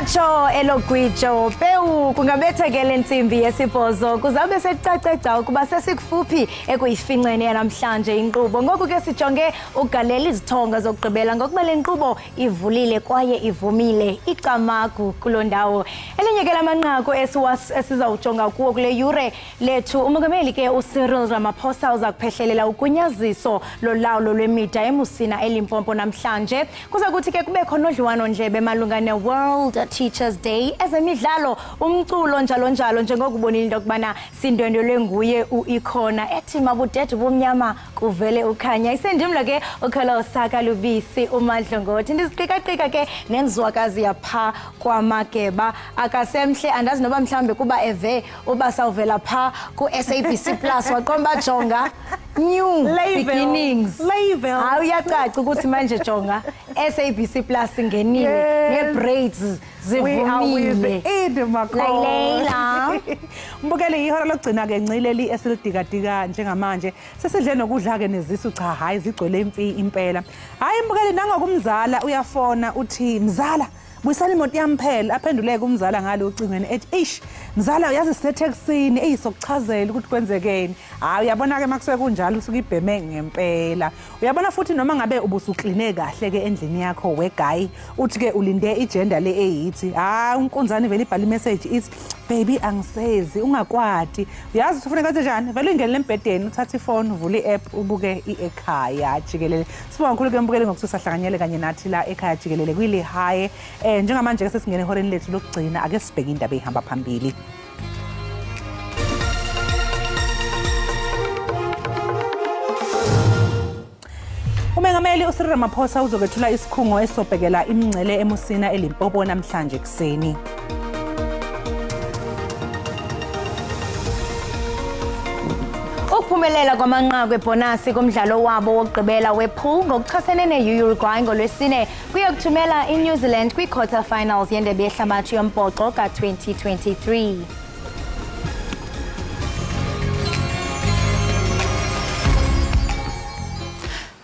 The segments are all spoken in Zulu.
Macho elogwijo pewu kungabethekele intsimbi yesibhozo kuzabe sekucaceca ukuba sesikufuphi ekuyifincene yanamhlanje inkqubo. Ngoku ke sijonge ugalela izithonga zokugqibela ngokuba le nkqubo ivulile kwaye ivumile icamagu kuloo ndawo. Elinye ke lamanqaku esizawujonga kuwo kule yure lethu, umongameli ke uCyril Ramaphosa uza kuphehlelela ugunyaziso lolawulo lwemida eMusina eLimpopo namhlanje. Kuza kuthi ke kubekho nodliwano ndlebe malunga ne-World Teachers Day, ezemidlalo, umculo njalo njalo, njengokubonile into yokubana sindwendwelwe nguye uIkhona ethi mabudede bomnyama kuvele ukhanya. Isendimlo ke ukhola usaka lubisi umadlongothi. Ndiziqika-qika ke nenzwakazi yapha kwamageba akasemhle, andazi noba mhlambe kuba eve uba sawuvela pha ku-SABC Plus waqomba jonga new beginnings. Uyacaca ukuthi manje jonga SABC Plus ngenile ne-braids zivumile. Laylela Mbukeli ihora lokugcina ke ncileli esilidika-dika njengamanje sesidle nokudla ke nezisu cha hayi zigcwele impela. Hayi mbukeli nangokumzala uyafona uthi mzala buyisana imoto yami phela, aphenduleke umzala ngalo ucingweni ethi eish mzala uyazi sisethe kusini eyisokuchazela ukuthi kwenzekeni. Hayi uyabona ke makusuke kunjalo usuke ibheme ngempela. Uyabona futhi noma ngabe ubusukline kahle ke endlini yakho weguy uthi ke ulinde igender le eyithi unkunzane vele ibhala imessage ithi baby angisezi ungakwati. Uyazi ufuneka kathi njani vele ingene embedeni uthatha ifone uvule i-app ubuke i-Ekhaya Jikelele. Sibonga kakhulu ke mbukeli ngokususa hlanganyele kanye nathi la Ekhaya Jikelele kwile high. Njengamanje ke sesingene ehoreni lethu lokugcina ake sibheke indaba ehamba phambili. Umongameli uCyril Ramaphosa uzokwethula isikhungo esobhekela imingcele eMusina eLimpopo namhlanje kuseni. Ukuphumelela kwamanqaku ebhonasi kumdlalo wabo wokugqibela wepool ngokuchasene ne-Uruguay ngolwesine kuyokuthumela iNew Zealand kwi-quarter finals yendebe yehlabathi yombhoxo ka-2023.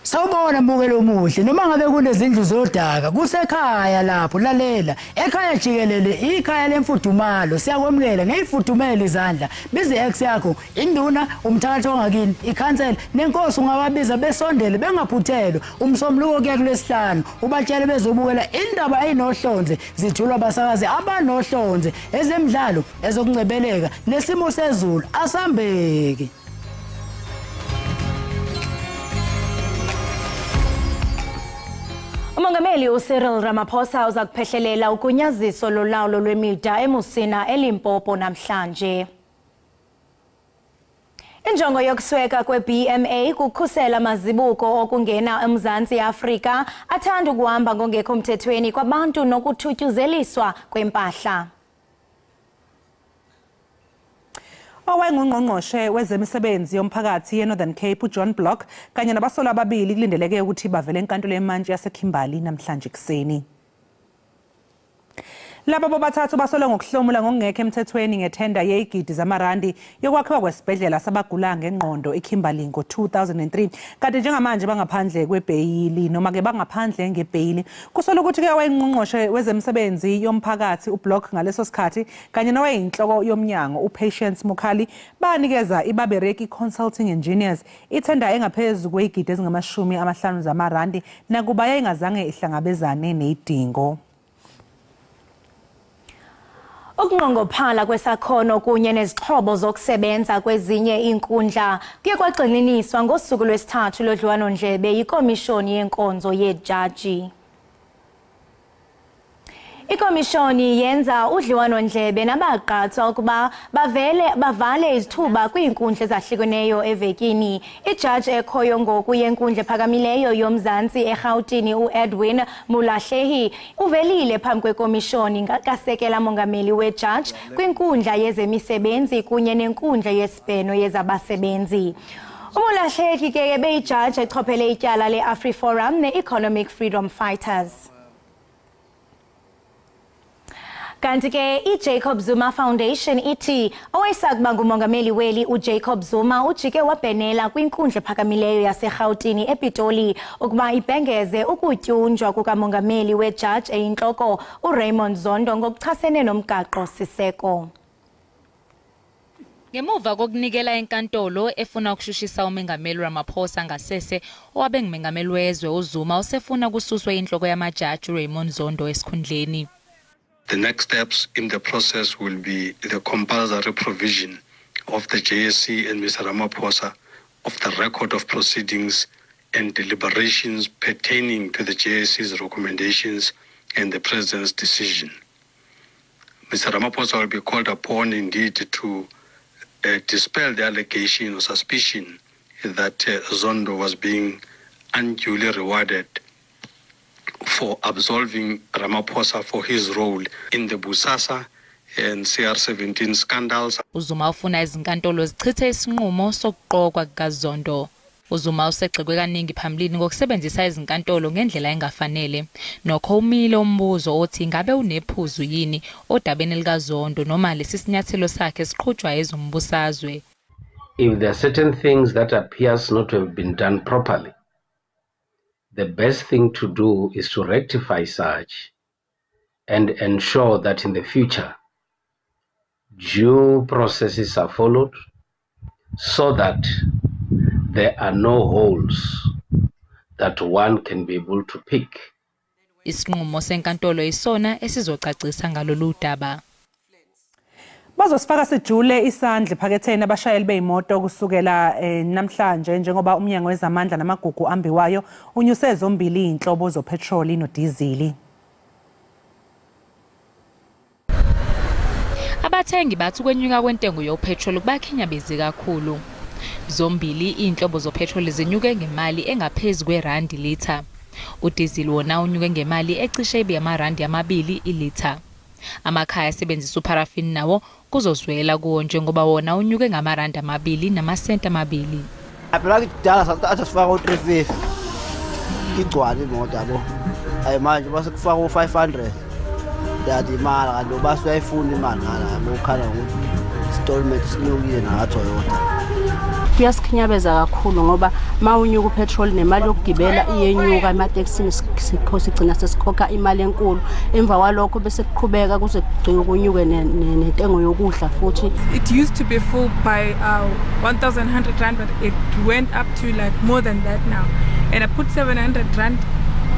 Sawubona mbukelo omuhle, noma ngabe kunezindlu zodaka kusekhaya lapho lalela Ekhaya Jikelele ikhaya lemfudumalo. Siyakwamukela ngeyifudumele izandla bize ex yakho induna umthatha ongakini ikhansela nenkosi ungababiza besondele bengaphuthelwa umsombuluko kuya kulesihlanu ubatshele bezobukela indaba eyinohlonze zithulwa abasakazi abanohlonze ezemidlalo ezokungcebeleka nesimo sezulu asambeke. Umongameli uCyril Ramaphosa uza kuphehlelela ugunyaziso lolawulo lwemida eMusina eLimpopo namhlanje. Injongo yokusweka kwe-BMA kukhusela amazibuko okungena eMzantsi Afrika athanda ukuhamba ngongekho mthethweni kwabantu nokuthutyuzeliswa kwempahla. Owayengungqongqoshe wezemisebenzi yomphakathi ye-Northern Cape uJohn Block kanye nabasolwa ababili kulindeleke ukuthi bavele enkantolo yemantshi yaseKimberley namhlanje kuseni. Laba bobathathu basolwe ngokuhlomula ngokungekho emthethweni ngethenda yezigidi zamarandi yokwakhiwa kwesibhedlela sabagula ngengqondo eKimberley ngo-2003 kanti njengamanje bangaphandle kwebheyili noma ke bangaphandle ngebheyili. Kusolwa ukuthi ke owayengqongqoshe wezemisebenzi yomphakathi uBlock ngaleso sikhathi kanye nowayeyinhloko yomnyango uPatience Mukhali banikeza iBabereki Consulting Engineers ithenda engaphezulu kwezigidi ezingama-50 zamarandi nakuba yayingazange ihlangabezane nezidingo. Ukunqongophala kwesakhono kunye nezixhobo zokusebenza kwezinye inkundla kuye kwagxininiswa ngosuku lwesithathu lodliwano ndlebe yikomishoni yenkonzo yejaji. Ikomishoni yenza udliwano ndlebe nabagqatswa ukuba bavale izithuba kwiinkundla ezahlukeneyo evekini. Ijaji ekhoyo ngoku yenkundla ephakamileyo yoMzantsi eRhawutini uEdwin Mulahlehi uvelile phambi kwekomishoni kasekela mongameli wejaji kwinkundla yezemisebenzi kunye nenkundla yesibheno yezabasebenzi. Umulahlehi ke beyijaji echophele ityala le-AfriForum ne-Economic Freedom Fighters. Kanti ke iJacob Zuma Foundation ithi owayesakuba ngumongameli weli uJacob Zuma ujike wabhenela kwinkundla ephakamileyo yaseGauteng ePitoli ukuba ibhengeze ukutyunjwa kukamongameli weJudge eyinhloko uRaymond Zondo ngokuchasene nomgaqo siseko. Ngemuva kokunikela enkantolo efuna ukushushisa umengameli Ramaphosa ngasese owabe ngumengameli wezwe uZuma usefuna kususwe inhloko yamajaji uRaymond Zondo esikhundleni. The next steps in the process will be the compulsory provision of the JSC and Mr. Ramaphosa of the record of proceedings and deliberations pertaining to the JSC's recommendations and the President's decision. Mr. Ramaphosa will be called upon indeed to dispel the allegation or suspicion that Zondo was being unduly rewarded for absolving Ramaphosa for his role in the Busasa and CR17 scandals. uZuma ufuna izinkantolo zichithe isinqumo sokuqokwa kukaZondo. uZuma usegxekwe kaningi phambilini ngokusebenzisa izinkantolo ngendlela engafanele. Nokho umile umbuzo othi ngabe unephuzu yini odabeni likaZondo noma lesi sinyathelo sakhe siqhutshwa ezombusazwe. If there are certain things that appears not to have been done properly, the best thing to do is to rectify such and ensure that in the future due processes are followed so that there are no holes that one can be able to pick. Isinqumo senkantolo isona esizocacisa ngalolu daba. Bazosifaka sijule isandla ephaketheni abashayeli beimoto kusukela namhlanje njengoba umnyango wezamandla namagugu ambiwayo unyuse zombili inhlobo zopetrol nodizili. Abathengi bathi ukwenyuka kwentengo yopetrol kubakhinyabezi kakhulu. Zombili inhlobo zopetrol zinyuke ngemali engaphezulu kwerandi litha. Udizili wona unyuke ngemali ecishe ibe yamarandi amabili ilitha. Amakhaya asebenzisa uparafini nawo kuzozwela kuwo njengoba wona unyuke ngamarandi amabili namasenti amabili. Phela kudala asifaka u350 igcwala imoto yabo. Hayi manje base kufaka u500. Yathi imali kanti basuyayifuna imali ngala yabo ukhala ukuthi installment sinyukile na Toyota. Kuyasikhinyabeza kakhulu ngoba mawunyuka upetrol nemali yokugibela iyenyuka emateksini sigcina sesikhokha imali enkulu emva kwalokho bese kuqhubeka kuze kugcine kunyuke nentengo yokudla futhi. It used to be full by 1,100 rand, but it went up to like more than that now, and I put 700 rand.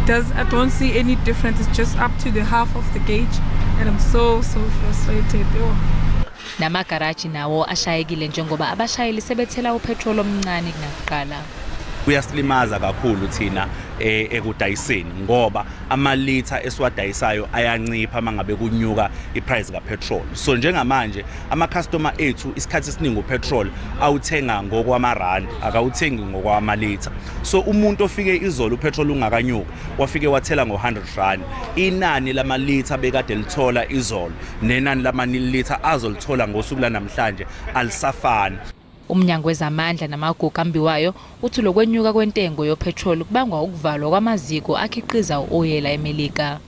I don't see any difference. It's just up to the half of the gauge, and I'm so frustrated. Namagaraji nawo ashayekile njengoba abashayeli sebethela upetrol omncane kunakuqala. Kuyasilimaza kakhulu thina ekudayiseni ngoba amalitha esiwadayisayo ayancipha mangabe kunyuka iprice kapetrol. So njengamanje ama customer ethu isikhathi esiningi upetrol awuthenga ngokwamarandi akawuthengi ngokwamalitha. So umuntu ofike izolo upetrol ungakanyuka wafike wathela ngo100 rand, inani lamalitha bekade lithola izolo nenani lamanilitha azolithola ngosuku lanamhlanje alisafani. Umnyango wezamandla namagugu ambiwayo uthi lokwenyuka kwentengo yopetrol kubangwa ukuvalwa kwamaziko akhiqiza uoyela eMelika.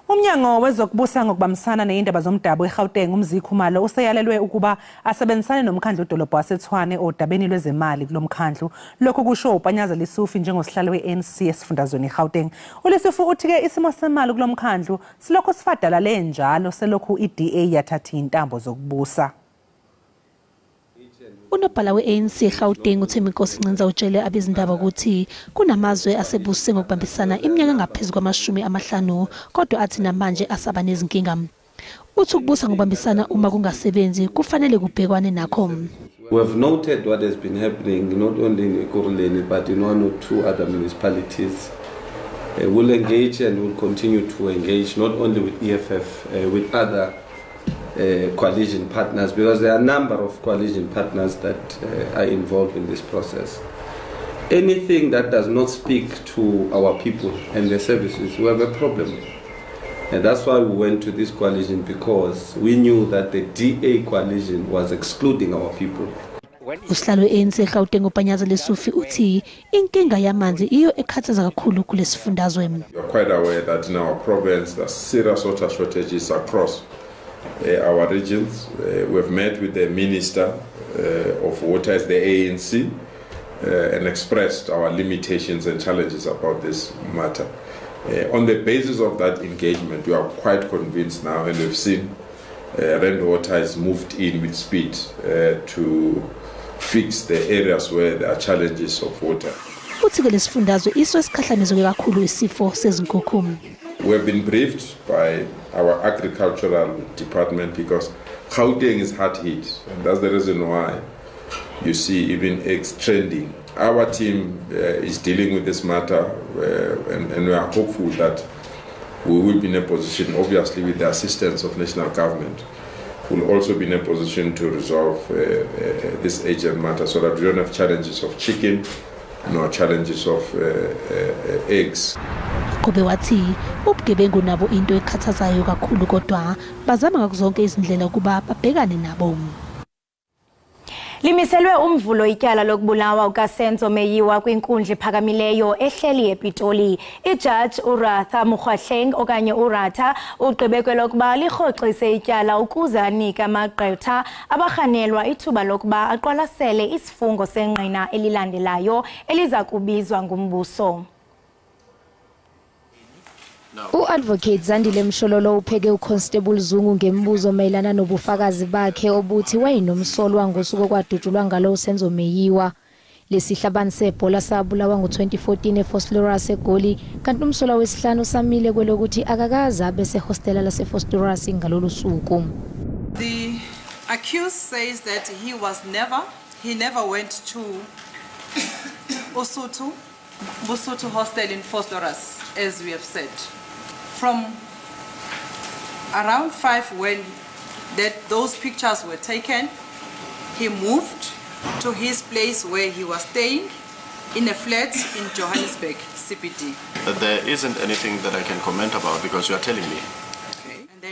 Umnyango wezokubusa ngokubambisana nezindaba zomdabu eGauteng umzikhumalo useyalelwe ukuba asebenzisane nomkhandlu dolobha waseTshwane odabeni lwezemali kulomkhandlu. Lokho kusho uPanyaza Lisufi njengosihlalo weANC esifundazweni eGauteng. uLisufi uthi ke isimo semali kulomkhandlu silokho sifadala lenjalo selokhu iDA yathatha intambo zokubusa. Unobhala weANC eGauteng uTheminkosi Ncinza utshele abezindaba ukuthi kunamazwe asebuse ngokubambisana iminyaka ngaphezulu kwama50 kodwa athi namanje asaba nezinkinga. Uthi ukubusa ngokubambisana uma kungasebenzi kufanele kubhekwane nakho. We have noted what has been happening not only in Ekhaya but in one or two other municipalities. We'll engage and we'll continue to engage not only with EFF, with other coalition partners, because there are a number of coalition partners that are involved in this process. Anything that does not speak to our people and their services, we have a problem. And that's why we went to this coalition, because we knew that the DA coalition was excluding our people. Usihlalo ANC eGauteng uPanyaza Lesufi uthi inkinga yamanzi iyo ekhathaza kakhulu kulesifundazwe. You are quite aware that in our province there are serious water shortages across our regions. We have met with the Minister of Water, as the ANC, and expressed our limitations and challenges about this matter. On the basis of that engagement, we are quite convinced now, and we've seen Rand Water has moved in with speed to fix the areas where there are challenges of water. We have been briefed by our agricultural department because Gauteng is hard hit, and that's the reason why you see even eggs trending. Our team is dealing with this matter, and we are hopeful that we will be in a position, obviously with the assistance of national government, will also be in a position to resolve this urgent matter so that we don't have challenges of chicken, nor challenges of eggs. Kobe wathi ubugebengu nabo into ekhathazayo kakhulu kodwa bazama ngakuzonke izindlela ukuba babhekane nabo. Limiselwe umvulo ityala lokubulawa ukaSenzo Meyiwa kwinkundla ephakamileyo ehleli ePitoli. Ijaji uRatha Mukhahleng okanye uRatha ugqibe lokuba lirhoxise ityala ukuze anike amagqwetha abarhanelwa ithuba lokuba aqwalasele isifungo senqina elilandelayo eliza kubizwa ngumbuso. U-Advocate Zandile Mshololo upheke uConstable Zungu ngembuzo mayelana nobufakazi bakhe obuthi wayenomsolwa ngosuku kwadutshulwa ngalo uSenzo Meyiwa. Lesihlabani sebhola sabulawa ngo-2014 eFosloras eGoli kanti umsolwa wesihlanu samile kwelokuthi akakaze abe sehostela laseFosloras ngalolu suku. The accused says that he never went to Busuthu hostel in Fosloras, as we have said. From around 5 when those pictures were taken, he moved to his place where he was staying in a flat in Johannesburg, CBD. There isn't anything that I can comment about because you are telling me.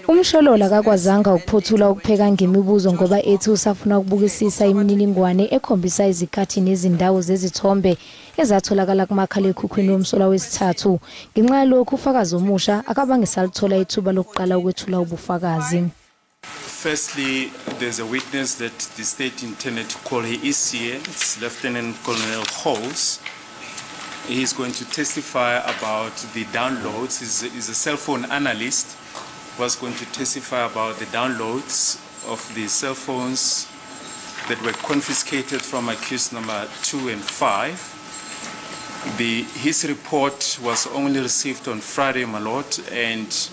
Umsholola akakwazanga ukuphothula ukupheka ngemibuzo ngoba ethi usafuna ukubukisisa imininingwane ekhombisa izikhathi nezindawo zezithombe ezatholakala kumakhalekhukhwini womsola wesithathu. Ngenxa yalokho ufakazi omusha akabangisalithola ithuba lokuqala ukwethula ubufakazi. Firstly, there's a witness that the state intended to call. He is here. It's Lieutenant Colonel Hose. He's going to testify about the downloads. He's a cell phone analyst. Was going to testify about the downloads of the cell phones that were confiscated from accused number 2 and 5. His report was only received on Friday, my lord, and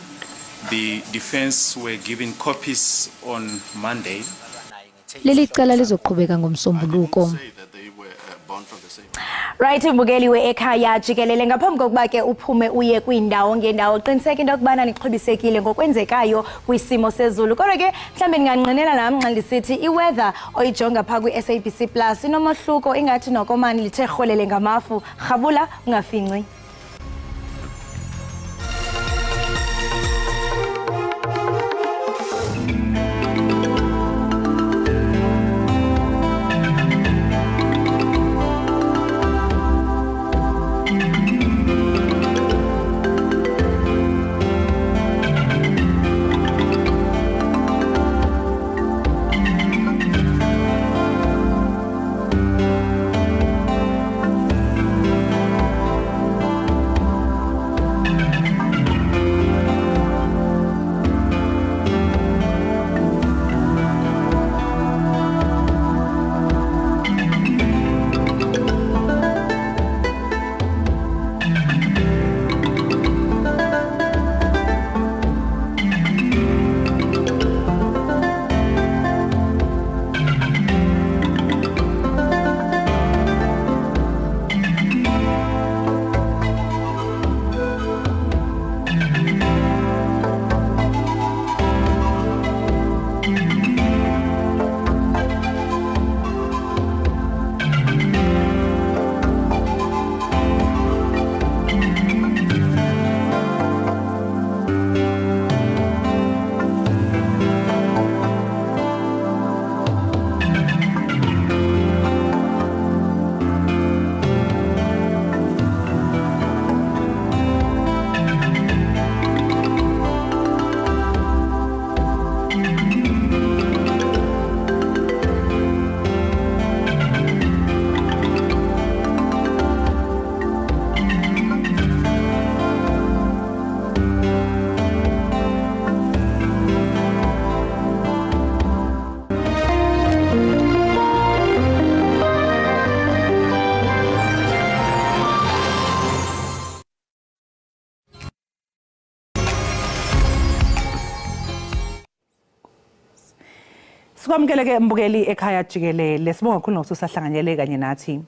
the defense were given copies on Monday. Leli cala lizoqhubeka ngomsombuluko. Right, mbukeli we-Ekhaya Jikelele ngaphambi kokuba ke uphume uye kwindawo ngendawo qiniseka into yokubana nixhobisekile ngokwenzekayo kwisimo sezulu. Kodwa ke mhlambe ninganqinela nami nxa ndisithi iweather oyijonga pha kwi-SABC Plus inomohluko ingathi nokomani lithe rholele ngamafu. Rhabula ungafinci. Sikwamukele ke mbukeli Ekhaya Jikelele. Sibonga kakhulu ngokusahlanganyele kanye nathi.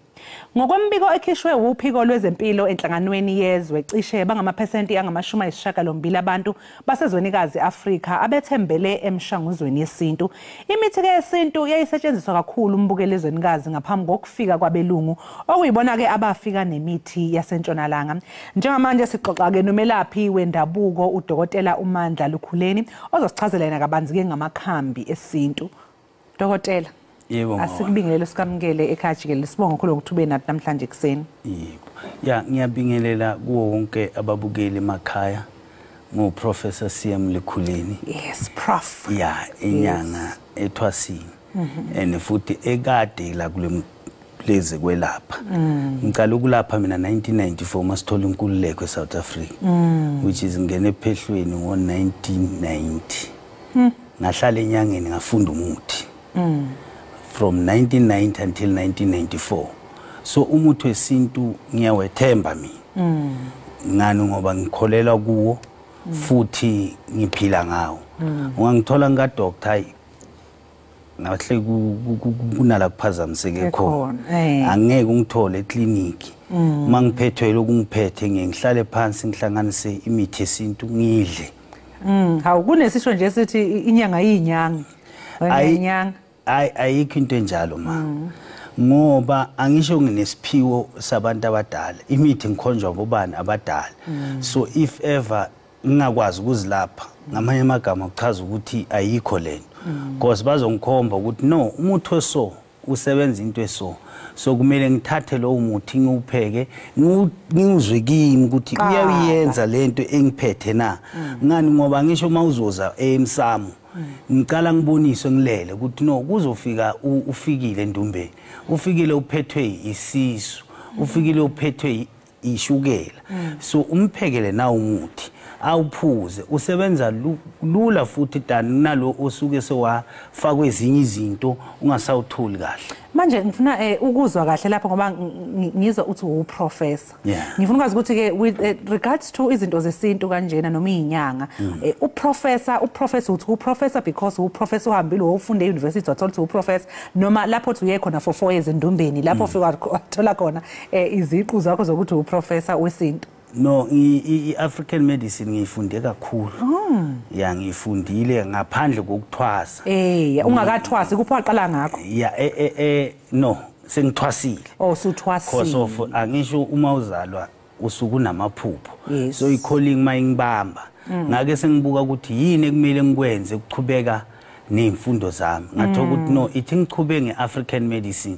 Ngokwembiko ekhishwe uphiko lwezempilo enhlanganweni yezwe cishe bangamaphesenti angama-80 abantu basezwenikazi Afrika abethembele emshanguzweni yesintu. Imithi ke yesintu yayisetshenziswa kakhulu umbukeli ezwenikazi ngaphambi kokufika kwabelungu okuyibona ke abafika nemithi yasentshonalanga. Njengamanje sixoxa ke nomelaphi wendabuko uDokotela uMandla Lukhuleni ozosichazela yena kabanzi ke ngamakhambi esintu. Dokotela, yebo, asikubingelele sikamukele Ekhaya Jikelele. Sibonga kakhulu ukuthi ube nathi namhlanje ekseni. Yebo. Ya, ngiyabingelela kuwo wonke ababukeli emakhaya. Professor CM Lukhuleni. Yes, Prof. Ya, inyanga ethwasini. And futhi ekade la kule place kwelapha. Ngicala ukulapha mina 1994 masithola inkululeko eSouth Africa. Which is ngene ephehlweni ngo-1990. Ngahlala enyangeni ngafunda umuthi. From 1990 until 1994. So umuthi wesintu ngiyawethemba mina. Ngani ngoba ngikholela kuwo futhi ngiphila ngawo. Ungangithola nga doctor ngahle kunala kuphazamiseke khona. Angeke ungithole eclinic. Mangiphethwe lokungiphethe ngihlale phansi ngihlanganise imithi yesintu ngidle. Hawu kunesisho nje sithi inyanga yinyanga. Inyanga ayikho into enjalo ma. Ngoba angisho nginesiphiwo sabantu abadala. Imithi ngikhonjwa ngobani abadala. So if ever ngingakwazi ukuzilapha ngamanye amagama ukuchaza ukuthi ayikho lento. Because bazongikhomba ukuthi no, umuthi weso usebenza into eso. So kumele ngithathe lo umuthi ngiwupheke ngizwe kimi ukuthi uyayenza lento engiphethe na. Ngani ngoba ngisho mawuzoza emsamo ngicala ngibonise ngilele ukuthi no kuzofika ufikile endumbeni. Ufikile uphethwe isisu, ufikile uphethwe ishukela. So umphekele na umuthi awuphuze usebenza lula futhi tani nalo osuke sewafakwe ezinye izinto ungasawuthuli kahle. Manje ngifuna ukuzwa kahle lapha ngoba ngizwa uthi uprofessor. Ngifuna ukwazi ukuthi ke with regards to izinto zesintu kanjena noma izinyanga uprofessor uthi uprofessor because uprofessor uhambile ufunda euniversity wathola ukuthi uprofessor noma lapho uthi uye khona for 4 years endumbeni lapho ufika wathola khona iziqu zakho zokuthi uprofessor wesintu. No, i-African medicine ngiyifunde kakhulu. Ya ngifundile ngaphandle kokuthwasa. Ungakathwasi kuphi waqala ngakho? Ya no, sengithwasile. Oh, suthwasile. Because of angisho uma uzalwa usuku namaphupho. So i-calling mayingibamba. Ngake sengibuka ukuthi yini ekumele ngikwenze ukuchubeka nemfundo zami. Ngathola ukuthi no, ithi ngichube ngeAfrican medicine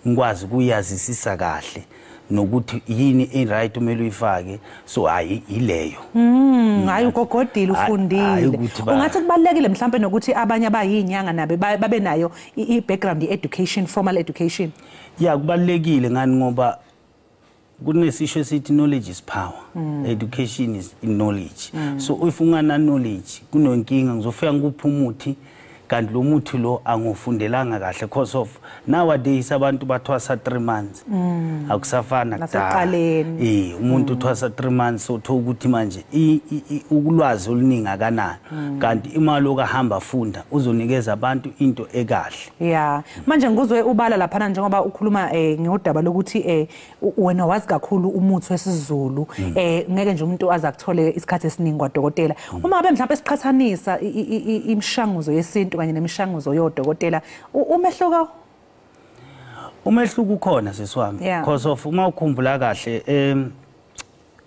ngikwazi ukuyazisisa kahle. Nokuthi yini right umele uyifake so ileyo hayi ugogodile ufundile ungathi kubalekile mhlambe nokuthi abanye abayinyanga nabe babe nayo i-background education formal education. Ya kubalekile ngani ngoba kunesisho esithi knowledge is power. Education is knowledge. So if ungana knowledge kunonkinga ngizofika ngikupha umuthi kanti lo muthi lo angofundelanga kahle because of nowadays abantu bathwasa 3 months. Akusafana kudala. Umuntu uthwasa 3 months so uthola ukuthi manje ukulwazi oluningi akanalo kanti imali okahamba funda uzonikeza abantu into ekahle. Manje ngizwe ubala lapha njengoba ukhuluma ngodaba lokuthi wena wazi kakhulu umuthi wesiZulu ngeke nje umuntu azakuthole isikhathi esiningi kwadokotela. Uma ngabe mhlawumbe siqhathanisa imishanguzo yesintu kanye nemishanguzo yodokotela umehluko ukhona sesiwami because of uma ukhumbula kahle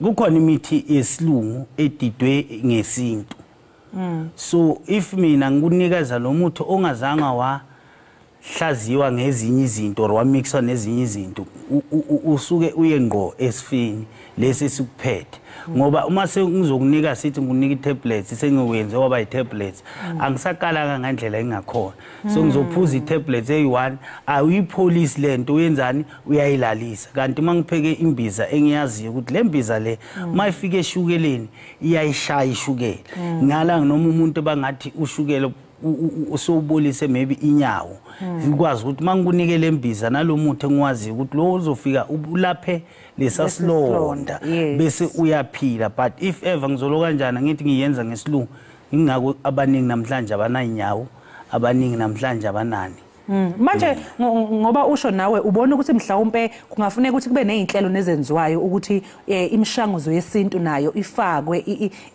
kukhona imithi yesilungu edidwe ngesintu. So if mina ngikunikeza lo muthi ongazanga wahlaziwa ngezinye izinto or wamixwa nezinye izinto usuke uye ngqo esifini lesi sikuphethe ngoba uma sengizokunika sithi ngikunika i-tablets sengiwenze waba i-tablets angisakalanga ngendlela engakhona so ngizophuza i-tablets eyi-1 awuyipolice lento uyenzani uyayilalisa kanti mangipheke imbiza engiyaziyo ukuthi le mbiza le mayifika eshukeleni iyayishaya ishukela ngala noma umuntu bangathi ushukela usobolise maybe inyawo ikwazi ukuthi mangikunike lembiza nalomuthi engiwazi ukuthi lo uzofika ulaphe lesasilonda bese uyaphila. But if ever ngizolo kanjani ngithi ngiyenza ngesilungu ingako abaningi namhlanje abana inyawo abaningi namhlanje abanani. Manje ngoba usho nawe ubona ukuthi mhlawumbe kungafuneka ukuthi kube nezinhlelo nezenziwayo ukuthi imishanguzo yesintu nayo ifakwe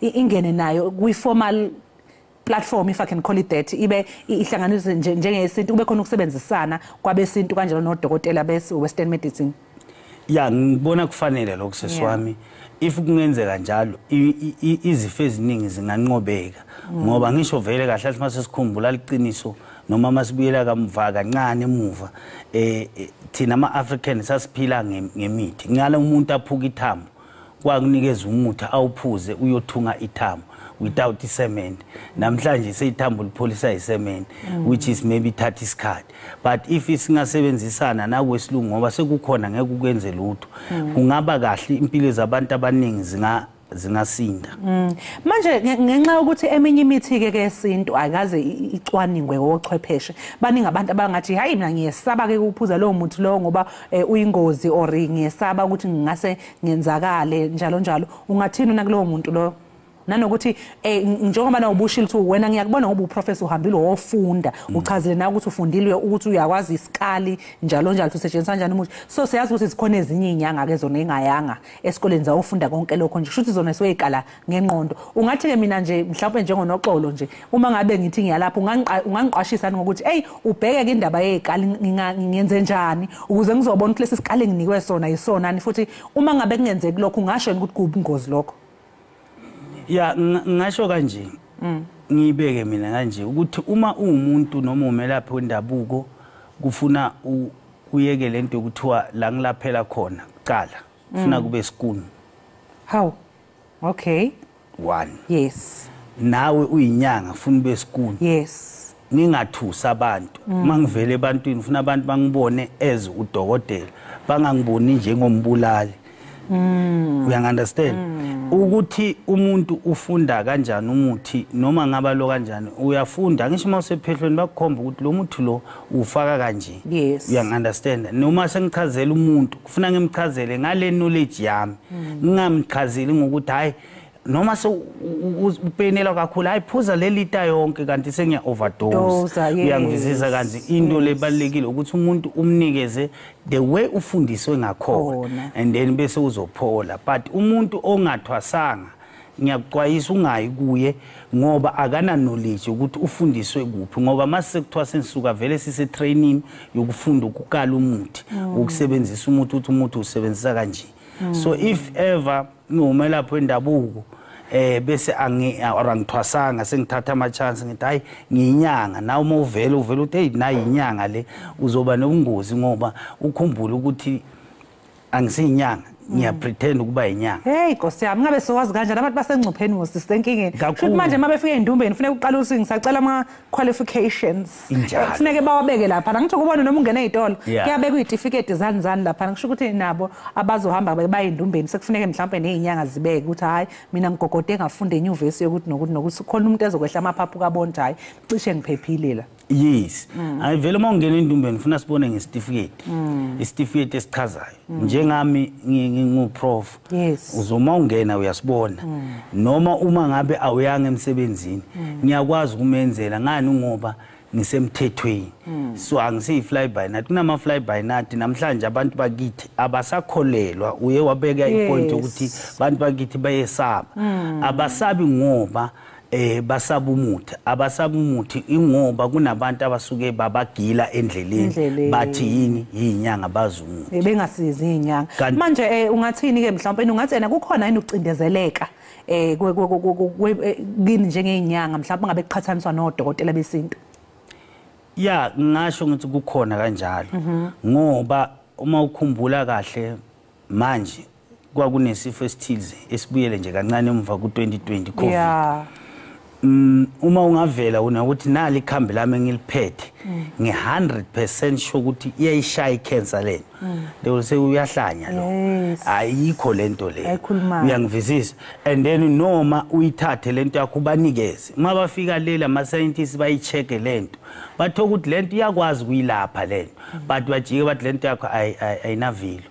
ingene nayo kwi-formal platform, if I can call it that, ibe ihlanganiswe njengesintu, kube khona ukusebenzisana kwabesintu kanjalo nodokotela bese-Western medicine. Ya ngibona kufanele lokho sesiwami. If kungenzeka njalo izifo eziningi zinganqobeka ngoba ngisho vele kahle mase sikhumbula liqiniso noma masibuyela kamva kancane emuva thina ama-Africans sasiphila ngemithi. Ngala umuntu aphuka ithambo kwakunikeza umuthi awuphuze uyothunga ithambo without cement. Namhlanje seyithambo lipholisa cement, which is maybe 30 isikhathi. But if isingasebenzisana nakwesilungu ngoba sekukhona ngeke ukwenze lutho, kungaba kahle impilo zabantu abaningi zingasinda. Manje ngenxa ukuthi eminye imithi ke yesintu akaze icwaningwe ochwepheshe, baningi abantu abangathi hayi mina ngiyesaba ke ukuphuza lowo muthi lowo ngoba uyingozi or ngiyesaba ukuthi ngingase ngenzakale njalo njalo. Ungathini nakulowo muntu lo? Nanokuthi njengoba na ubushilo ukuthi wena ngiyakubona ngoba uprofessor uhambile wofunda uchazile na ukuthi ufundile ukuthi uyakwazi isikali njalo njalo usetshenziswa kanjani umuthi. So siyazi ukuthi zikhona ezinye inyanga ke zona engayanga esikoleni zawufunda konke lokho nje kushuthi zona siweyiqala ngengqondo. Ungathi ke mina nje mhlawumbe njengonoxolo nje uma ngabe ngithi ngiyalapha ungangiqwashisa ngokuthi hey ubheke ke indaba yezikali ngiyenze njani ukuze ngizobona ukuthi lesi sikali nginikwe sona yisona futhi uma ngabe kungenzeki lokho ungasho ukuthi kubungozi lokho. Ya ngasho kanje ngibeke mina kanje ukuthi uma umuntu noma umelaphi wendabuko kufuna uyeke lento ukuthiwa la ngilaphela khona qala ufuna kube skunu. How? Okay. 1. Yes. Nawe uyinyanga ufuna ube skunu. Yes. Ningathusa abantu mangivele ebantwini ufuna abantu bangibone as udokotela bangangiboni njengombulali. Uyangunderstand ukuthi umuntu ufunda kanjani umuthi noma ngaba lo kanjani uyafunda ngisho mawusephehlweni bakukhomba ukuthi lo muthi lo ufaka kanje. Uyangunderstand noma sengichazela umuntu kufuna ngimchazele ngale knowledge yami ngingamchazeli ngokuthi hayi noma so upenela kakhulu hayi phuza le lita yonke kanti sengiya overdose. Uyangivizisa kanje into lebalekile ukuthi umuntu umnikeze the way ufundiswe ngakhona and then bese uzophola. But umuntu ongathwasanga ngiyakuxwayisa ungayi kuye ngoba akana knowledge ukuthi ufundiswe kuphi ngoba mase kuthiwa senisuka vele sise training yokufunda ukukala umuthi ukusebenzisa umuthi ukuthi umuthi usebenzisa kanje. So if ever ngomelaphi wendabuko bese angithwasanga sengithatha ama chance ngithi hayi ngiyinyanga nawe uma uvela uthi hey nayi inyanga le uzoba nobungozi ngoba ukhumbule ukuthi angisiyinyanga ngiyapretend ukuba inyanga. Hey Nkosi yami ngabe sowazi kanjani abantu basengcupheni ngosisenkingeni. Futhi manje mabefika endumbeni kufanele uqala ukuthi ngisacela ama qualifications. Kufanele bawabeke lapha. Ngithi ukubona noma ungena ezitolo kuyabeka izitifiketi zanzani lapha. Ngisho ukuthi nabo abazohamba bayendumbeni sekufanele mhlawumbe nezinyanga zibeke ukuthi hayi mina ngigogode ngafunda enyuvesi yokuthi nokuthi khona umuntu ezokwehla amaphaphu kabonja hayi cishe ngiphephile la. Yes. Ayivele uma ungena endumbeni ufuna sibone ngesitifiketi. Isitifiketi esichazayo. Njengami nginguprof. Uzoma ungena uyasibona. Noma uma ngabe awuyanga emsebenzini ngiyakwazi ukumenzela ngani ngoba ngisemthethweni. So angisi fly by night kunama fly by night namhlanje abantu bakithi abasakholelwa uye wabeka ipoint ukuthi abantu bakithi bayesaba. Abasabi ngoba basaba umuthi abasaba umuthi ingoba kunabantu abasuke babagila endleleni bathi yini yinyanga bazumuthi bengasizi inyanga. Manje ungathini ke mhlawumbe ungathena kukhona yini ukucindezeleka kini njengezinyanga mhlawumbe ngabe kuqhathaniswa nodokotela besintu? Ya ngisho ngithi kukhona kanjalo ngoba uma ukhumbula kahle manje kwakunesifo esithize esibuyele nje kancane emva ku2020 COVID. Uma ungavela una ukuthi nali ikhambi lami engiliphethe nge100% sure ukuthi iyayishaya icancer lento they will say uyahlanya lo ayikho lento le uyangivisisa and then noma uyithathe lento yakho banikeze mabafika lela ama scientists bayicheke lento bathoka ukuthi lento iyakwazi kuyilapha lento but bajike bathi lento yakho ayinavilo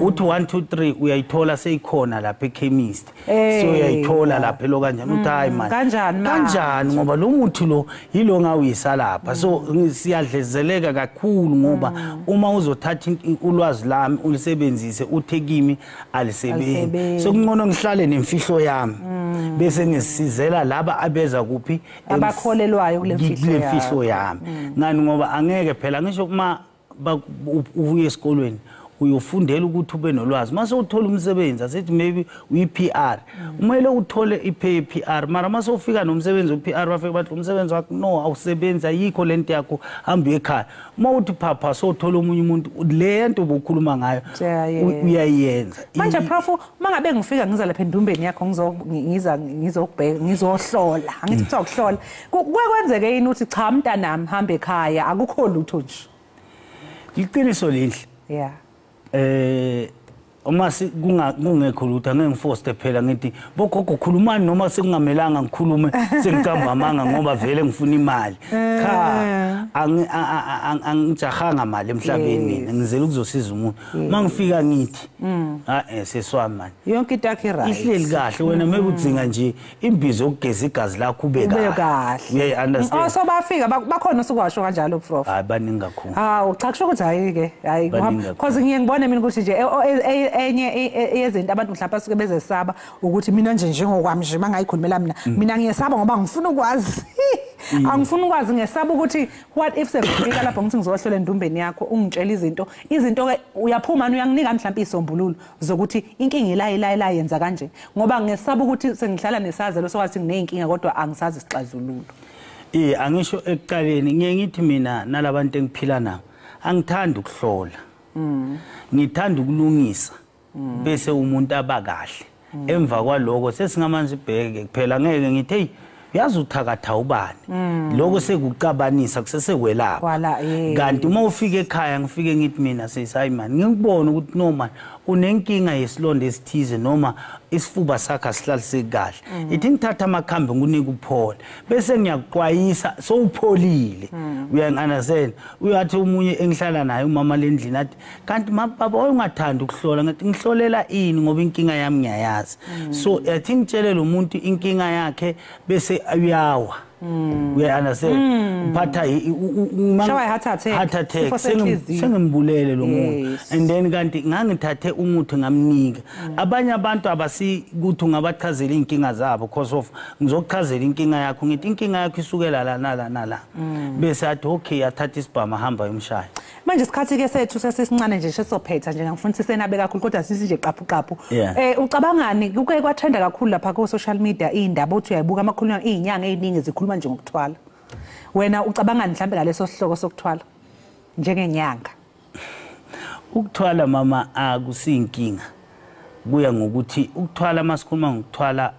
uthi 1 2 3 uyayithola seyikhona lapha echemist so uyayithola lapha lo kanjani uthi hayi man kanjani ngoba lo muthi lo yilo ngawuyisa lapha so siyadlezeleka kakhulu ngoba uma uzothatha ulwazi lami ulisebenzise uthekimi alisebenzi so kungcono ngihlale nemfihlo yami bese ngisizela laba abeza kuphi abakholelwayo kule mfihlo yami ngani ngoba angeke phela ngisho kuma uvuye esikolweni uyofundela ukuthi ube nolwazi mase uthola umsebenzi asithi maybe uyi-PR umele uthole i-PR mara mase ufika nomsebenzi u-PR bafike bathi umsebenzi wakho no awusebenzi ayikho lento yakho hamba ekhaya uma uthi phapha sothola omunye umuntu le nto bokhuluma ngayo uyayenza manje prof mangabe ngifika ngiza lapha endumbeni yakho ngizohlola angithi kuthiwa ukuhlola kwenzeke yini uthi cha mntanami hamba ekhaya akukho lutho nje iqiniso lihle uma kungekho lutho angeke ngiforce phela ngithi bogogo khulumani noma sekungamelanga ngikhulume sengicamba amanga ngoba vele ngifuna imali cha angijahanga mali emhlabeni mina ngizela ukuzosiza umuntu mangifika ngithi seswami manje yonke into yakhe right ihleli kahle wena mebudzinga nje imbizo yokugeza igazi lakho ube kahle understand so bafika bakhona usukwasho kanjalo prof hayi baningi kakhulu cha kusho ukuthi hayi ke hayi because ngiye ngibone mina ukuthi nje enye yezinto abantu mhlawumbe asuke bezesaba ukuthi mina nje njengokwami nje mangayikhulumela mina ngiyesaba ngoba ngifuna ukwazi angifuna ukwazi ngesaba ukuthi what if sengifika lapho ngithi ngizohlola endumbeni yakho ungitshela izinto ke uyaphuma uyanginika mhlawumbe isombululo zokuthi inkinga ila yenza kanje ngoba ngesaba ukuthi sengihlala nesazelo sokwathi ngineyinkinga kodwa angisazi isixazululo angisho ekuqaleni ngiye ngithi mina nalabantu engiphila nabo angithanda ukuhlola ngithanda ukulungisa bese umuntu abakahle emva kwaloko sesingamanzi ibheke kuphela ngeke ngithi hey yazi uthakatha ubani lokho sekucabanisa kusesekwelapha kanti uma ufika ekhaya ngifike ngithi mina sesayimani ngikubona ukuthi noma unenkinga yesilonda esithize noma isifuba sakhe asihlaliseki kahle ithi ngithatha amakhambi ngikunike uphola bese ngiyakuqwayisa sowupholile uyanganazela uyathi umunye engihlala naye umama lendlini athi kanti baba ungathanda ukuhlola ngathi ngihlolela ini ngoba inkinga yami ngiyayazi so athi ngitshele lo muntu inkinga yakhe bese uyawa uyanazela uphatha heart attack sengimbulele lo muntu and then kanti ngangithathe umuthi ngamnika abanye abantu abasikuthi ungabachazela inkinga zabo because of ngizokuchazela inkinga yakho ngithi inkinga yakho isukela la nala bese athi okay athatha isibhama hamba yomshaya manje isikhathi ke sethu sesisincane nje sesophetha nje ngifuna sisenabe kakhulu kodwa sisi nje qaphu ucabangani kuke kwatrenda kakhulu lapha ku social media indaba uthi uyayibuka amakhulunywa izinyanga eziningi zikhuluma nje ngokuthwala wena ucabangani mhlambe ngaleso sihloko sokuthwala njengenyanga ukuthwala mama akusinkinga kuya ngokuthi ukuthwala masikhuluma ngokuthwala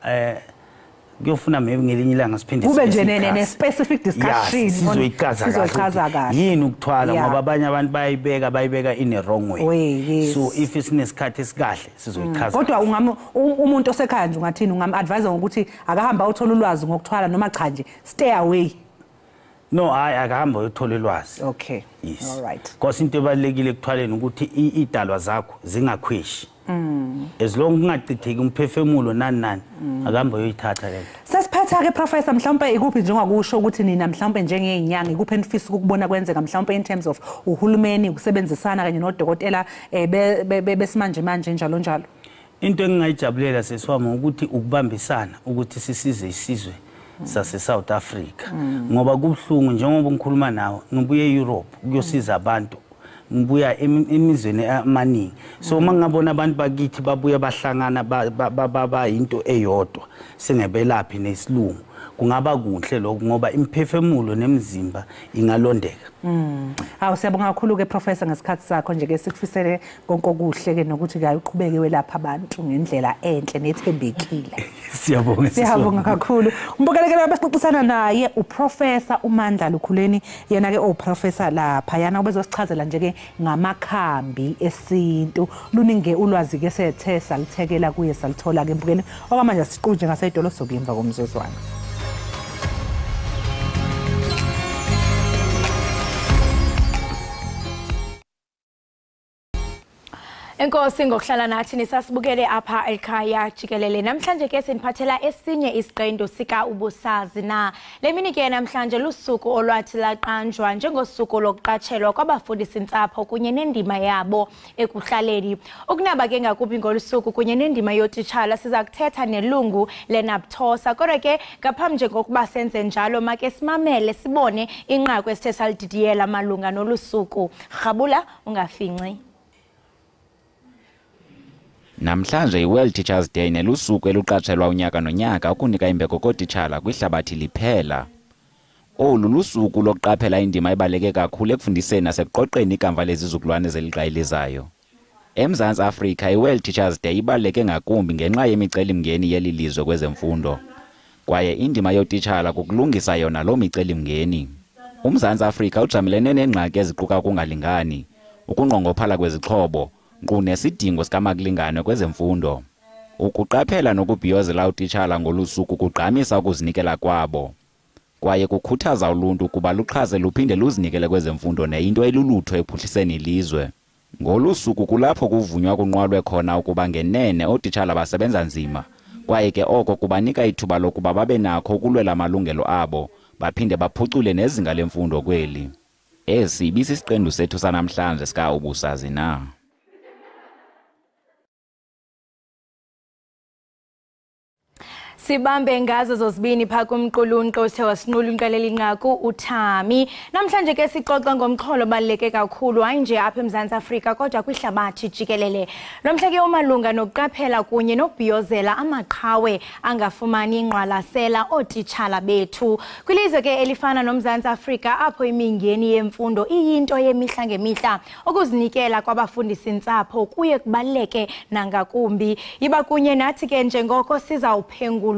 kuyofuna maybe ngelinye ilanga siphinde kube nje ne specific discussion sizoyichaza kahle yini ukuthwala ngoba abanye abantu bayibeka in a wrong way so if isinesikhathi esikahle sizoyichaza kodwa umuntu osekhaya nje ungathini ungam-advise ngokuthi akahamba uthola ulwazi ngokuthwala noma cha nje stay away no hayi akahamba uyothola ulwazi okay yes all right because into ebalekile ekuthwaleni ukuthi idalwa zakho zingakhweshi as long ungachitheki umphefemulo nani akahamba uyoyithatha lento sesiphetha ke professor mhlawumbe ikuphi njengokusho ukuthi nina mhlawumbe njengezinyanga ikuphi enifisa ukubona kwenzeka mhlawumbe in terms of uhulumeni ukusebenzisana kanye nodokotela besimanje manje njalo njalo into engingayijabulela sesiwami ukuthi ukubambisana ukuthi sisize isizwe sase South Africa ngoba kubhlungu njengoba ngikhuluma nawe ngibuye eEurope ukuyosiza abantu ngibuya emizweni amaningi so mangabona abantu bakithi babuya bahlangana baba into eyodwa sengebelaphi nesilungu kungaba kuhle lokho ngoba imphefemulo nemizimba ingalondeka. Hawu siyabonga kakhulu ke Professor ngesikhathi sakho nje ke sikufisele konke okuhle ke nokuthi ke uqhubeke welapha abantu ngendlela enhle nethembekile. Siyabonga kakhulu. Umbukelekela abasixoxisana naye uProfessor uMandla Lukhuleni yena ke oprofessor lapha yana ubezosichazela nje ke ngamakhambi esintu luninge ulwazi ke sethe salithekela kuye salithola ke mbukeni okwamanje siquje ngasedolo sokuyimva komzuzwana. Enkosi ngokuhlala nathi nisasibukele apha ekhaya Jikelele. Namhlanje ke siniphathela esinye isiqendu sika ubusazi na. Lemini ke namhlanje lusuku olwathi laqanjwa njengosuku lokuqatshelwa kwabafundisi intsapho kunye nendima yabo ekuhlaleni. Ukunaba ke ngakubi ngolusuku kunye nendima yotitshala siza kuthetha nelungu lenabthosa. Kodwa ke ngaphambi nje ngokuba senze njalo make simamele sibone inqaku esithe salididiyela malunga nolusuku. Rhabula ungafinci. Namhlanje iWorld Teachers Day nelusuku eluqatshelwa unyaka nonyaka ukunika imbeko kootitshala kwihlabathi liphela. Olu lusuku lokuqaphela indima ebaleke kakhulu ekufundiseni nasekuqoqeni ikamva lezizukulwane zelixa elizayo. EMzantsi Afrika iWorld Teachers Day ibaleke ngakumbi ngenxa yemicelimngeni yeli lizwe kwezemfundo. Kwaye indima yotitshala kukulungisa yona loo micelimngeni. UMzantsi Afrika ujamelene neengxaki eziquka ukungalingani, ukunqongophala kwezixhobo, nkqu nesidingo sikamakulingane kwezemfundo. Ukuqaphela nokubhiyozela utitshala ngolusuku kugqamisa ukuzinikela kwabo. Kwaye kukhuthaza uluntu ukuba luxhase luphinde luzinikele kwezemfundo neyinto elulutho ekuphuhliseni ilizwe. Ngolusuku kulapho kuvunywa kunqwalwe khona ukuba ngenene ootitshala basebenza nzima, kwaye ke oko kubanika ithuba lokuba babe nakho ukulwela amalungelo abo, baphinde baphucule nezinga lemfundo kweli. Esi ibisisiqendu sethu sanamhlanje sika ubusazi na. Sibambe ngazo zozibini pha kumqulunqo othe wasinqula inqalela inqaku uThami. Namhlanje ke sixoxa ngomxholo baleke kakhulu hayi nje apha eMzantsi Afrika kodwa kwihlabathi jikelele. Lomhla ke umalunga nokuqaphela kunye nokubhiyozela amaqhawe angafumani ingqwalasela ootitshala bethu. Kwilizwe ke elifana noMzantsi Afrika apho imingeni yemfundo iyinto yemihla ngemihla, ukuzinikela kwabafundisi intsapho kuye kubaleke nangakumbi. Yiba kunye nathi ke njengoko sizawuphengula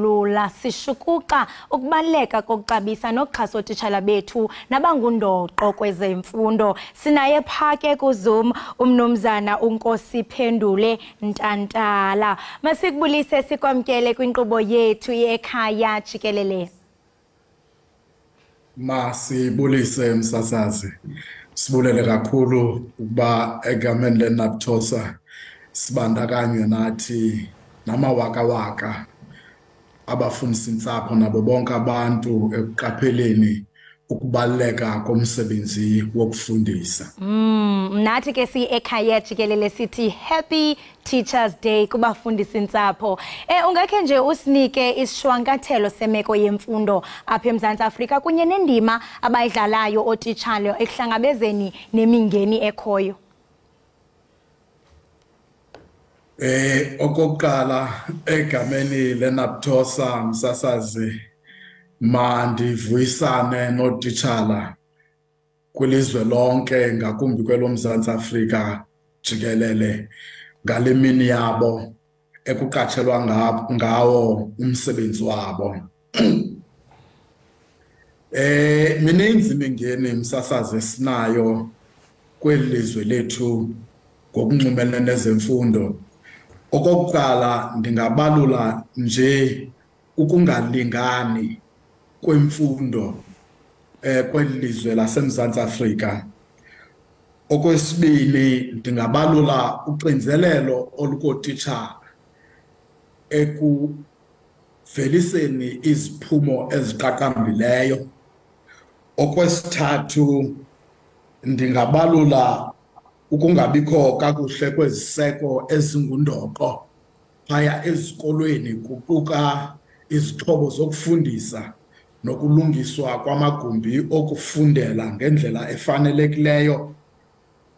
sishukuqa ukubaleka kokuxabisa nokuxhasa ootitshala bethu nabangundoqo kwezemfundo. Sinaye phake kuZoom umnumzana uNkosi Phendule Ntantala. Masikubulise sikwamkele kwinkqubo yethu yekhaya jikelele. Masibulise msasazi. Sibulele kakhulu ukuba egameni lenabthosa sibandakanywe nathi namawakawaka abafundisi intsapho nabo bonke abantu ekuqapheleni ukubaleka komsebenzi wokufundisa. Nathi ke si ekhaya jikelele sithi Happy Teachers Day kubafundisi intsapho. Ungakhe nje usinike isishwankathelo semeko yemfundo apha eMzantsi Afrika kunye nendima abayidlalayo ootitshala ekuhlangabezeni nemingeni ekhoyo. Okokuqala egameni lenabthosa msasazi mandivuyisane nootitshala kwilizwe lonke ngakumbi kwelomzantsi Afrika jikelele ngale mini yabo ekuqatshelwa ngawo umsebenzi wabo. Mininzi imingeni msasazi sinayo kweli lizwe lethu ngokunxulumene nezemfundo. Okokuqala ndingabalula nje ukungalingani kwemfundo kweli lizwe laseMzantsi Afrika. Okwesibini ndingabalula uxinzelelo olukootitshala ekuveliseni iziphumo eziqaqambileyo. Okwesithathu ndingabalula ukungabikho kakuhle kweziseko ezingundoqo phaya ezikolweni kuquka izixhobo zokufundisa nokulungiswa kwamagumbi okufundela ngendlela efanelekileyo.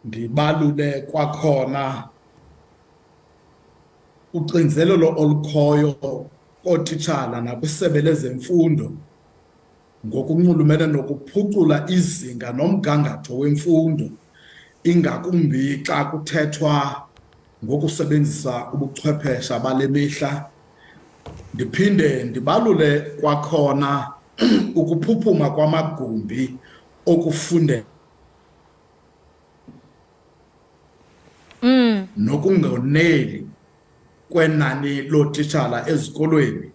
Ndibalule kwakhona uxinzelelo olukhoyo kootitshala nakwisebe lezemfundo ngokunxulumene nokuphucula izinga nomgangatho wemfundo ingakumbi xa kuthethwa ngokusebenzisa ubuchwephesha bale mihla. Ndiphinde ndibalule kwakhona ukuphuphuma kwamagumbi okufundela nokungoneli kwenani lootitshala ezikolweni.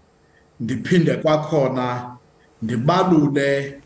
Ndiphinde kwakhona ndibalule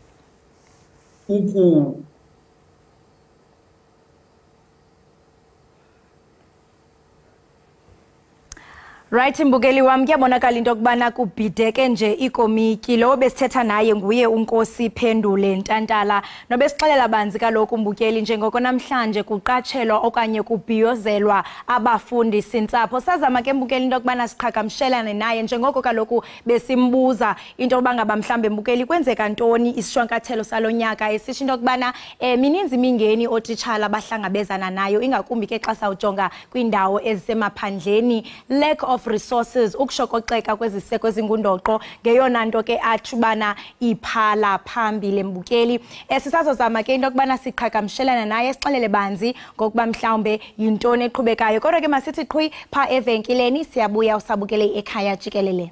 Right mbukeli wami kuyabonakala into kubana kubhideke nje ikomiki lo besithetha naye nguye uNkosi Phendule Ntantala nobesixelela banzi kaloku mbukeli njengoko namhlanje kuqatshelwa okanye kubhiyozelwa abafundi sintsapho. Sazama ke mbukeli into kubana siqhagamshelane naye njengoko kaloku besimbuza into bangaba mhlambe mbukeli kwenzeka ntoni isishwankathelo salonyaka esisho into kubana mininzi imingeni otitshala bahlangabezana nayo ingakumbi ke xa sawujonga kwindawo ezisemaphandleni, lack of resources, ukushokoxeka kweziseko ezingundoqo ngeyona nto ke athubana iphala phambili mbukeli. Sisazozama ke into kubana siqhagamshelana naye sixelele banzi ngokuba mhlawumbe yintoni eqhubekayo. Kodwa ke masithi qhwi pha evenkileni siyabuya usabukele ekhaya jikelele.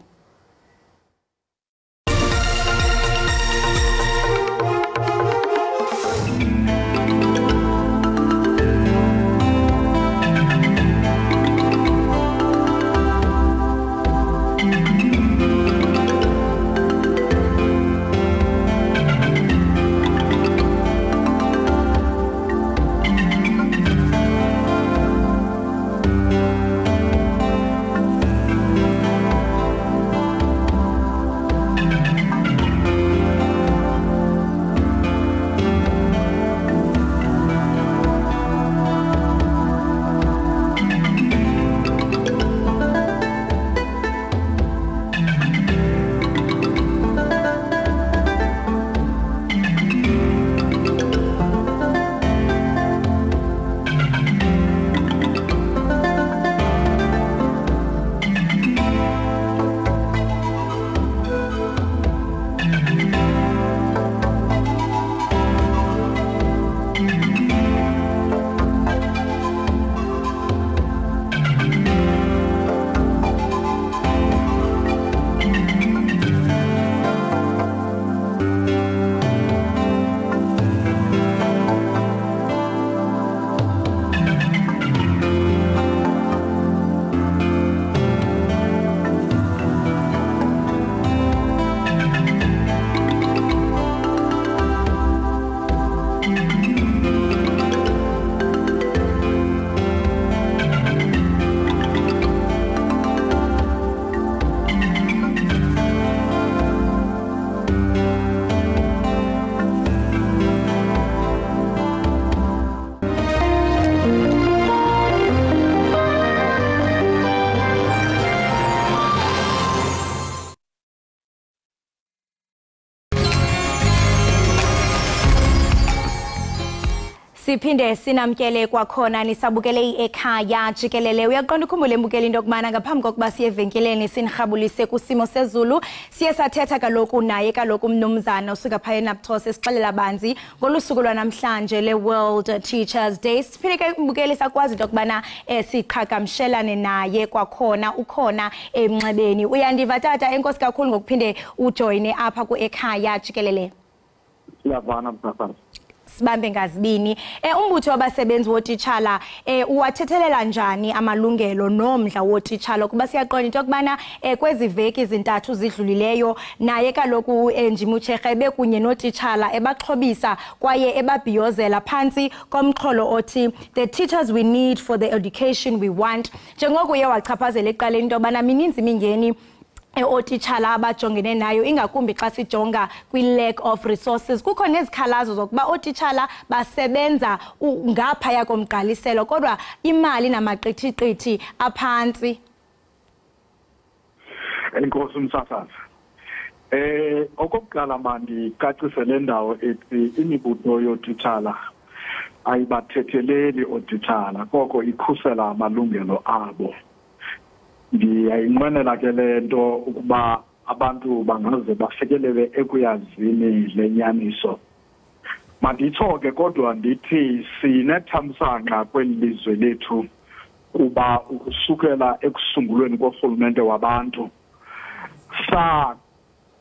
Siphinde sinamkele kwakhona nisabukele ekhaya jikelele. Uyaqonda ukhumbule mbukeli into kubana ngaphambi kokuba siye evenkeleni sinirhabulise kusimo sezulu siye sathetha kaloku naye kaloku umnumzana usuka phaya eNapthos esixelela banzi ngolusuku lwanamhlanje le World Teachers Day. Siphinde ke mbukeli sakwazi into kubana siqhagamshelane naye kwakhona ukhona emnxebeni. Uyandiva tata, enkosi kakhulu ngokuphinde ujoine apha ku ekhaya jikelele. Siyavana msafara. Sibambe ngazibini. Umbutho wabasebenzi wotitshala uwathethelela njani amalungelo nomdla wotitshala kuba siyaqonda into kubana kwezi veki izintathu zidlulileyo naye kaloku Njimucheche bekunye notitshala ebaxhobisa kwaye ebabhiyozela phantsi komxholo othi the teachers we need for the education we want. Njengoko uye wachaphazela eqaleni into bana mininzi imingeni otitshala abajongene nayo ingakumbi xa sijonga kwi-lack of resources. Kukho nezikhalazo zokuba otitshala basebenza ngaphaya komgqaliselo kodwa imali namaqithiqithi aphantsi. Enkosi umsasazi. Okokuqala mandicacise le ndawo ethi imibutho yotitshala ayibathetheleli otitshala koko ikhusela amalungelo abo. Ndiyayinqwenela ke le nto ukuba abantu bangaze bafikelele ekuyazini lenyaniso. Manditsho ke kodwa ndithi sinethamsanqa kweli lizwe lethu kuba ukusukela ekusungulweni korhulumente wabantu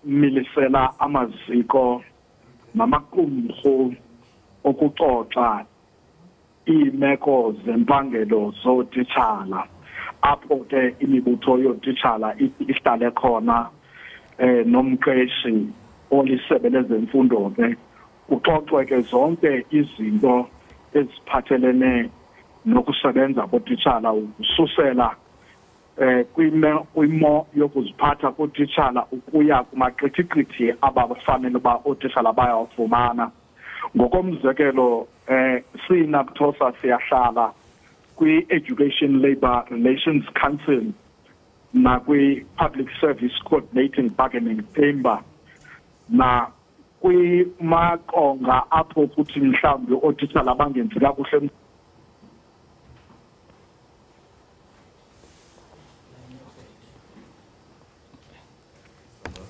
milisela amaziko namaqumrhu okuxoxa iimeko zempangelo zootitshala apho ke imibutho yootitshala ihlale khona nomqeshi olisebe lezemfundo ke kuxoxwe ke zonke izinto eziphathelene nokusebenza kootitshala ukususela kwimo yokuziphatha kootitshala ukuya kumaqithiqithi abafanele uba ootitshala bayawufumana. Ngokomzekelo sinabuthosa siyahlala kwi-Education Labour Relations Council nakwi-Public Service Coordinating Bargaining Chamber na kwimaqonga apho kuthi mhlawumbi ootitshala abangenzi kakuhle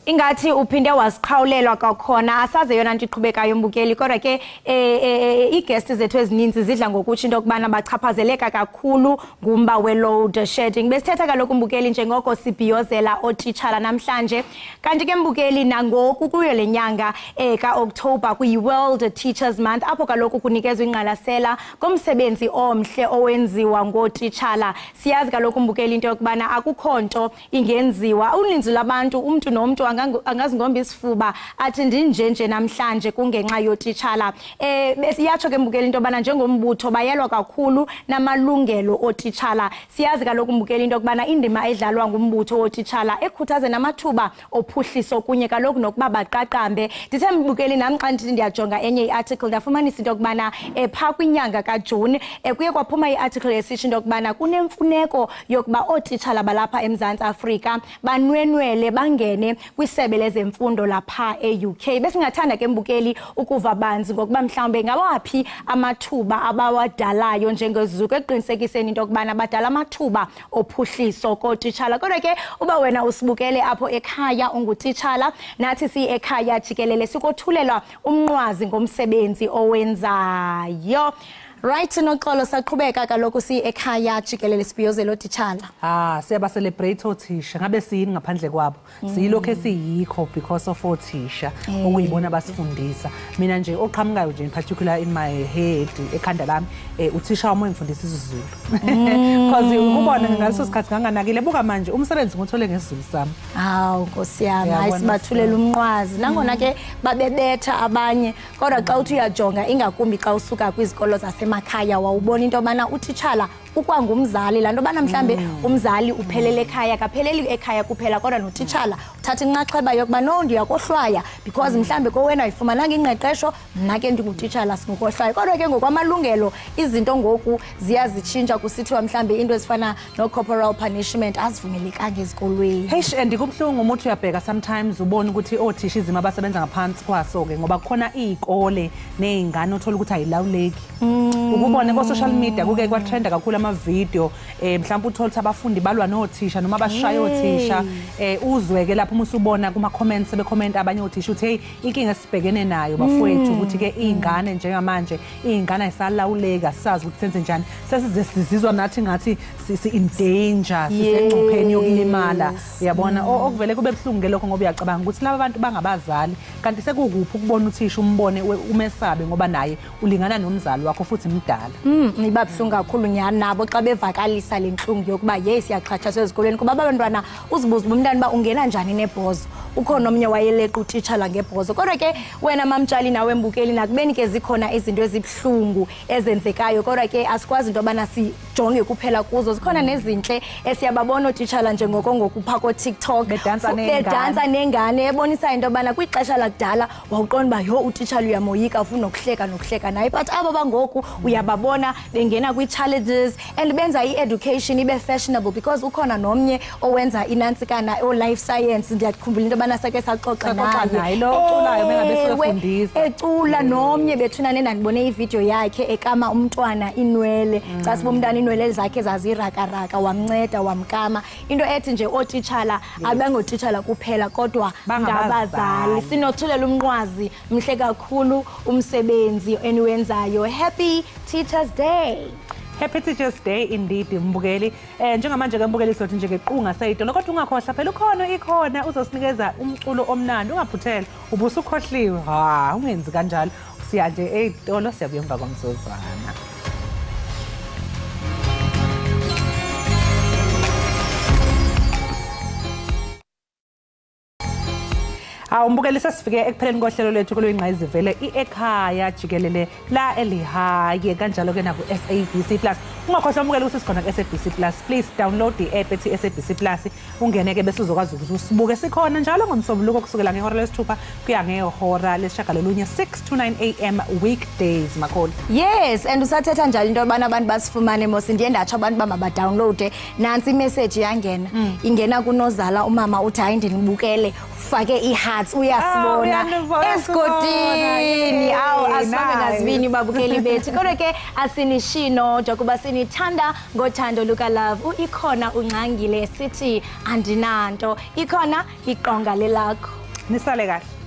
Ingathi uphinde wasiqhawulelwa kwakhona asaze yona nto iqhubekayo mbukeli kodwa ke iiguests zethu ezininzi zidla ngokuthi into kubana bachaphazeleka kakhulu ngumba we-load shedding. Besithetha kaloku mbukeli njengoko sibhiyozela ootitshala namhlanje kanti ke mbukeli nangoku kuyo le nyanga ka-October kwi-World Teachers Month apho kaloku kunikezwa ingqalasela komsebenzi omhle owenziwa ngootitshala. Siyazi kaloku mbukeli into yokubana akukho nto ingenziwa uninzi lwabantu umntu nomntu angazingomba isifuba athi ndinjenje namhlanje kungenxa yootitshala. Besiyatsho ke mbukeli into yobana njengombutho bayelwa kakhulu namalungelo ootitshala. Siyazi kaloku mbukeli into yokubana indima edlalwa ngumbutho wootitshala ekhuthaze namathuba ophuhliso kunye kaloku nokuba baqaqambe. Ndithe mbukeli nam xa ndithi ndiyajonga enye i-article ndafumanisa into yokubana phaa kwinyanga kaJuni kuye kwaphuma i-article esitsho into yokubana kunemfuneko yokuba ootitshala balapha eMzantsi Afrika banwenwele bangene kwisebe lezemfundo lapha e-UK. Besingathanda ke mbukeli ukuva banzi ngokuba mhlawumbe ngawaphi amathuba abawadalayo njengezuko eqinisekiseni into yokubana badala amathuba ophuhliso kootitshala. Kodwa ke uba wena usibukele apho ekhaya ungutitshala nathi si-Ekhaya Jikelele sikothulelwa umnqwazi ngomsebenzi owenzayo. Right noxolo saqhubeka kaloku si-Ekhaya Jikelele sibhiyozela ootitshala. Siyaba celebrate othisha ngabe siyini ngaphandle kwabo. Siyilokho esiyikho because of othisha okuyibona basifundisa. Mina nje oqhamukayo nje in particular in my head ekhanda lami uthisha wami engifundisa isiZulu. Because ukubona ngaleso sikhathi nganganakile buka manje umsebenzi ngothole ngesizulu sami. Hawu Nkosi yami hayi sibathulela umnqwazi nangona ke babebetha abanye kodwa xa uthi uyajonga ingakumbi xa usuka kwizikolo zasemakhaya wawubona into yobana utitshala ukwangumzali lanto bana mhlambe umzali uphelele ekhaya kapheleli ekhaya kuphela kodwa notitshala uthatha inxaxheba yokuba no ndiyakohlwaya because mhlambe kowena ayifumananga ingqeqesho mna ke ndingutitshala singokohlwaya kodwa ke ngokwamalungelo izinto ngoku ziyazitshintsha kusithiwa mhlambe into ezifana no corporal punishment azivumelekanga ezikolweni. Hey ndikubhlungu umuntu uyabheka sometimes ubona ukuthi othisha izimo abasebenza ngaphansi kwaso ke ngoba kukhona izikole nezingane othola ukuthi ayilawuleki. Ukubona ko social media kuke kwatrenda kakhulu ama-video mhlawumbe uthola ukuthi abafundi balwa nothisha noma bashaya othisha uzweke lapho usubona kuma-comments sebecomment abanye othisha uthi hey inkinga esibhekene nayo bafowethu ukuthi ke iy'ngane njengamanje iy'ngane ayisalawuleki asisazi ukuthi senze njani sesize sizizwa nathi ngathi in danger sisengcupheni yokulimala uyabona okuvele kube buhlungu ngelokho ngoba uyacabanga ukuthi laba bantu bangabazali kanti sekukuphi ukubona uthisha umbone umesabe ngoba naye ulingana nomzali wakho futhi mdala. Iba buhlungu kakhulu nyani nabo xa bevakalisa le nhlungu yokuba yes siyaxhatshazwa ezikolweni kuba abantwana uzibuza umntana uba ungena njani nebhozo ukhona omnye wayeleqa utitshala ngebhozo kodwa ke wena mamtshali nawe mbukeli nakubeni ke zikhona izinto ezibuhlungu ezenzekayo kodwa ke asikwazi into yobana sijonge kuphela kuzo zikhona nezinhle esiyababona otitshala njengoko ngokupha ko-TikTok bedansa nengane ebonisa into yobana kwixesha lakudala wawuqonda uba yho utitshala uyamoyika ufuna ukuhleka naye but abo bangoku uyababona bengena kwi-challenges and benza i-education ibe fashionable because ukhona nomnye owenza inantsikana o-life science ndiyakhumbula into yobana sake saxoxa naye lo oculayo bengabe siyofundisa ecula nomnye bethunane ndandibone ividiyo yakhe ekama umntwana inwele xa sibomntana inwele zakhe zazirakaraka wamnceda wamkama into ethi nje ootitshala abangotitshala kuphela kodwa ngabazali sinothulela umnqwazi mhle kakhulu umsebenzi eniwenzayo. Happy Teachers Day. Happy Teachers Day indeed mbukeli. Njengamanje ke mbukeli sothi nje kequnga sayitolo kodwa ungakhohlwa phela ikhona uzosinikeza umculo omnandi ungaphuthela ubusukhohliwe. Ungenzi kanjalo. Siya nje ezitolo siyabuya emva kwamsozwana. Umbukeli sasifike ekupheleni kohlelo lethu kulwingqayizivele iEkhaya Jikelele la elihaye kanjalo ke na ku SABC Plus. Ungakhohlwa umbukeli ukuthi sikhona ku SABC Plus. Please download i-app ethi SABC Plus ungene ke bese uzokwazi ukuthi usibuke sikhona njalo ngomsombuluko kusukela ngehora lesithupha kuya ngehora lesishagalolunye 6 to 9 AM weekdays makholi. Yes, and usathetha njalo into yobana abantu basifumane mos ndiye ndatsho abantu bamabadownloade nansi imessage yangena ingena kunozala umama uthi hayi ndinibukele fake i-hearts uyasibona esigodini asifane ngazibini babukeli bethu kodwa ke asinishino njengoba sinithanda ngothando luka love ikhona ungcangile sithi andinanto ikhona iqonga lelakho nisale kahle.